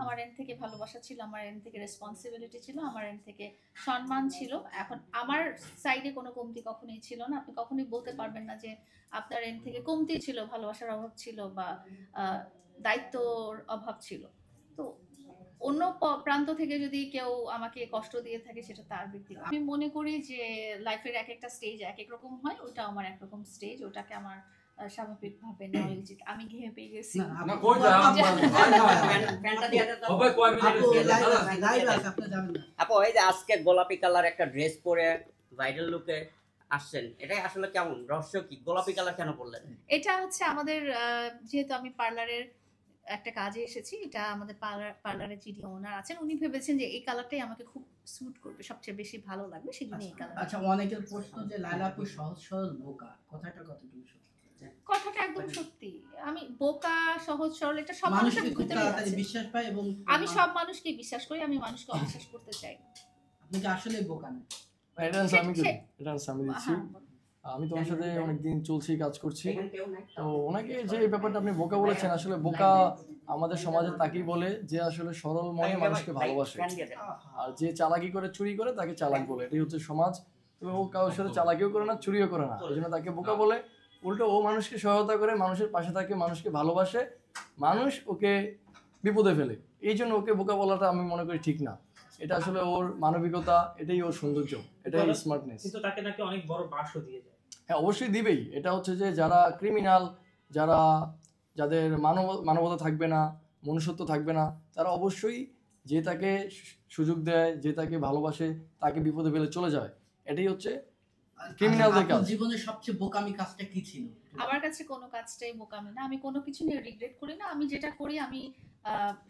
আমার এন্ড থেকে ভালোবাসা ছিল, আমার এন্ড থেকে রেসপন্সিবিলিটি ছিল, আমার এন্ড থেকে সম্মান ছিল। এখন আমার সাইডে কোনো কমতি কখনোই ছিল না। আপনি কখনোই বলতে পারবেন না যে আপনার এন্ড থেকে কমতি ছিল, ভালোবাসার অভাব ছিল বা দায়িত্বর অভাব ছিল। তো অন্য প্রান্ত থেকে যদি কেউ আমাকে কষ্ট দিয়ে থাকে সেটা তার ব্যক্তিগত। আমি মনে করি যে লাইফের এক একটা স্টেজ এক এক রকম হয়, ওটা আমার একরকম স্টেজ, ওটাকে আমার স্বাভাবিকভাবে নেওয়া উচিত। আমি ঘেমে পেয়ে গেছি। আপু এই যে আজকে গোলাপি কালার একটা ড্রেস পরে ভাইরাল লুকে আসছেন, এটা আসলে কেমন, রহস্য কি? গোলাপি কালার কেন পরলেন? এটা হচ্ছে আমাদের যেহেতু আমি পার্লারের একটা কাজে এসেছি, এটা আমাদের পার্লারের যিনি ওনার আছেন উনি ভেবেছেন যে এই কালারটাই আমাকে খুব স্যুট করবে, সবচেয়ে বেশি ভালো লাগবে, সেজন্য এই কালার। আচ্ছা, অনেকের প্রশ্ন যে লায়লা আপু সহজ সরল বোকা, কথাটা কতটুকু সত্যি? কথাটা একদম সত্যি। আমি বোকা, সহজ সরল, এটা সব মানুষকে মানুষের খুব ভিতরে তাড়াতাড়ি আছে। বিশ্বাস পায় এবং আমি সব মানুষকে বিশ্বাস করি, আমি মানুষকে অবিশ্বাস করতে চাই না। আপনি কি আসলে বোকা না? এটা আমি দিচ্ছি। আমি তোমার সাথে অনেকদিন চলছি, কাজ করছি। তো ওনাকে যে ব্যাপারটা আপনি বোকা বলেছেন, আসলে বোকা আমাদের সমাজে তাকেই বলে যে আসলে সরল মনে মানুষকে ভালোবাসে, আর যে চালাকি করে চুরি করে তাকে চালাক বলে। এটাই হচ্ছে সমাজ। এবং ও কারোর সাথে চালাকিও করে না, চুরিও করে না, এই জন্য তাকে বোকা বলে। উল্টো ও মানুষকে সহায়তা করে, মানুষের পাশে থাকে, মানুষকে ভালোবাসে, মানুষ ওকে বিপদে ফেলে, এই জন্য ওকে বোকা বলাটা আমি মনে করি ঠিক না। এটা আসলে ওর মানবিকতা, এটাই ওর সৌন্দর্য, এটাই স্মার্টনেস। কিন্তু তাকে নাকি অনেক বড় বাসও দিয়ে যায়। হ্যাঁ, অবশ্যই দিবেই। এটা হচ্ছে যে যারা ক্রিমিনাল, যাদের মানবতা থাকবে না, মনুষ্যত্ব থাকবে না, তারা অবশ্যই যে তাকে সুযোগ দেয়, যে তাকে ভালোবাসে, তাকে বিপদে ফেলে চলে যায়। এটাই হচ্ছে ক্রিমিনালদের কাজ। জীবনের সবচেয়ে বোকামি কাজটা কি ছিল? আমার কাছে কোনো কাজটাই বোকামি না। আমি কোনো কিছু নিয়ে রিগ্রেট করি না। আমি যেটা করি আমি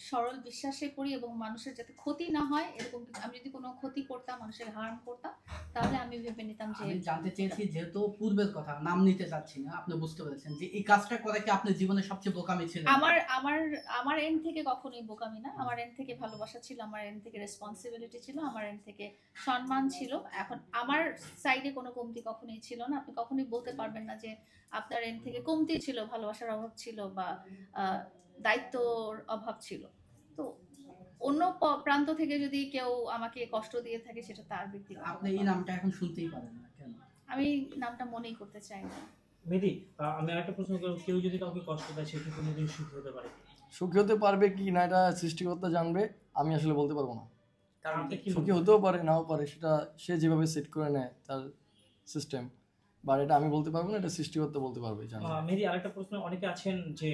সরল বিশ্বাসে করি এবং মানুষের যাতে ক্ষতি না হয় এরকম। আমি যদি কোনো ক্ষতি করতাম, মানুষের হার্ম করতাম, তাহলে আমি ভেবে নিতাম যে। আমি জানতে চেয়েছি, যেহেতু পূর্বের কথা নাম নিতে চাচ্ছি না, আপনি বুঝতে পেরেছেন যে এই কাজটা করে কি আপনার জীবনের সবচেয়ে বোকামি ছিল? আমার এন্ড থেকে কখনোই বোকামি না। আমার এন্ড থেকে ভালোবাসা ছিল, আমার এন্ড থেকে রেসপন্সিবিলিটি ছিল, আমার এন্ড থেকে সম্মান ছিল। এখন আমার সাইডে কোনো কমতি কখনোই ছিল না। আপনি কখনোই বলতে পারবেন না যে আপনার এন্ড থেকে কমতি ছিল, ভালোবাসার অভাব ছিল বা দায়িত্বর অভাব ছিল। তো অন্য প্রান্ত থেকে যদি কেউ আমাকে কষ্ট দিয়ে থাকে সেটা তার ব্যক্তিগত। আপনি এই নামটা এখন শুনতেই পারেন না কেন? আমি নামটা মনেই করতে চাই না। মেহেদী, আমি একটা প্রশ্ন করব, কেউ যদি কাউকে কষ্ট দেয় সেটা কোনোদিন সুখী হতে পারে? সুখী হতে পারবে কি না এটা সৃষ্টিকর্তা জানবে, আমি আসলে বলতে পারবো না। কারণ সুখী হতেও পারে, নাও পারে, সেটা সে যেভাবে সেট করে নেয় তার সিস্টেম, বা এটা আমি বলতে পারবো না, এটা সৃষ্টিকর্তা বলতে পারবে। মেহেদী, আরেকটা প্রশ্ন, অনেকে আছেন যে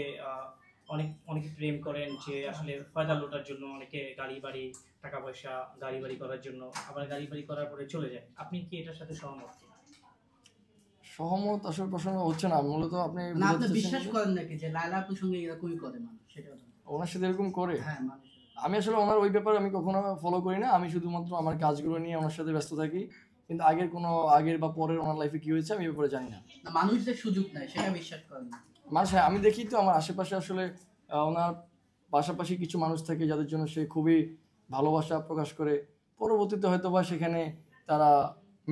অনেকে প্রেম করেন যে আসলে ফায়দা লোটার জন্য, অনেকে গাড়ি বাড়ি, টাকা পয়সা, গাড়ি বাড়ি করার জন্য, আবার গাড়ি বাড়ি করার পরে চলে যায়। আপনি কি এটার সাথে সহমত? সহমত আসলে প্রশ্ন হচ্ছে না, মূলত আপনি বিশ্বাস করেন নাকি যে লায়লা আপুর সঙ্গে এরকমই করে মানুষ? সেটা ওনার সাথে এরকম করে? হ্যাঁ, মানুষ। আমি আসলে ওনার ওই ব্যাপারে আমি কখনো ফলো করি না। আমি শুধুমাত্র আমার কাজগুলো নিয়ে ওনার সাথে ব্যস্ত থাকি, কিন্তু আগের বা পরের ওনার লাইফে কি হয়েছে আমি এই ব্যাপারে জানি না। মানুষদের সুযোগ নেয় সেটা বিশ্বাস করেন না? মানুষ, হ্যাঁ, আমি দেখি তো আমার আশেপাশে আসলে ওনার পাশাপাশি কিছু মানুষ থাকে যাদের জন্য সে খুবই ভালোবাসা প্রকাশ করে, পরবর্তীতে হয়তো বা সেখানে তারা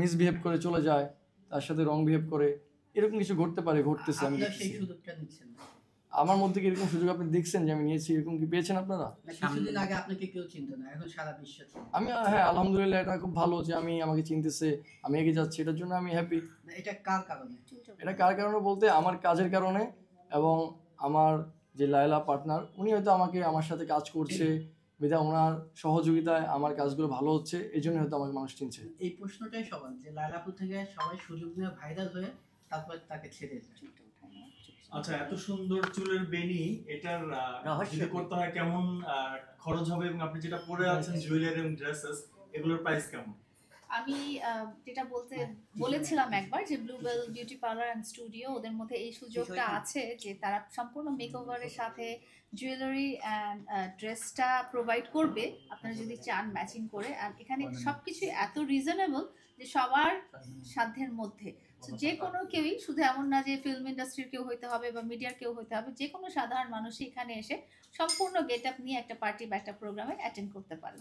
মিসবিহেভ করে চলে যায়, তার সাথে রং বিহেভ করে, এরকম কিছু ঘটতে পারে, ঘটতেছে। আমি সেই সুযোগটা দিচ্ছেন না? আমার মধ্যে কি এরকম সুযোগ আপনি দেখছেন যে আমি নিয়েছি, এরকম কি পেয়েছেন আপনারা? কিছুদিন আগে আপনাকে কেউ চিনতো না, এখন সারা বিশ্ব চিনে। আমি, হ্যাঁ, আলহামদুলিল্লাহ, এটা খুব ভালো যে আমাকে চিনতেছে, আমি এগিয়ে যাচ্ছি, এটার জন্য আমি হ্যাপি। এটা কার কারণে? এটা কার কারণে বলতে আমার কাজের কারণে, এবং আমার যে লায়লা পার্টনার, উনি হয়তো আমার সাথে কাজ করছে বিধায় ওনার সহযোগিতায় আমার কাজগুলো ভালো হচ্ছে, এই জন্য হয়তো আমাকে মানুষ চিনছে। এই প্রশ্নটাই সবার, যে লায়লাপুর থেকে সবাই সুযোগ নিয়ে ভাইরাল হয়ে তারপর তাকে ছেড়ে যায়। আচ্ছা, এত সুন্দর চুলের বেনি, এটার যদি করতে হয় কেমন খরচ হবে, এবং আপনি যেটা পরে আছেন জুয়েলারি এবং ড্রেসেস, এগুলোর প্রাইস কেমন? আমি যেটা বলেছিলাম একবার যে bluebell beauty parlour and studio, ওদের মধ্যে এই সুযোগটা আছে যে তারা সম্পূর্ণ মেকওভারের সাথে জুয়েলারি অ্যান্ড ড্রেসটা প্রোভাইড করবে আপনারা যদি চান ম্যাচিং করে। আর এখানে সবকিছু এত রিজনেবল যে সবার সাধ্যের মধ্যে। যে কোনো কেউই, শুধু এমন না যে ফিল্ম ইন্ডাস্ট্রির কেউ হইতে হবে বা মিডিয়ার কেউ হইতে হবে, যে কোনো সাধারণ মানুষই এখানে এসে সম্পূর্ণ গেট আপ নিয়ে একটা পার্টি বা একটা প্রোগ্রামে অ্যাটেন্ড করতে পারে।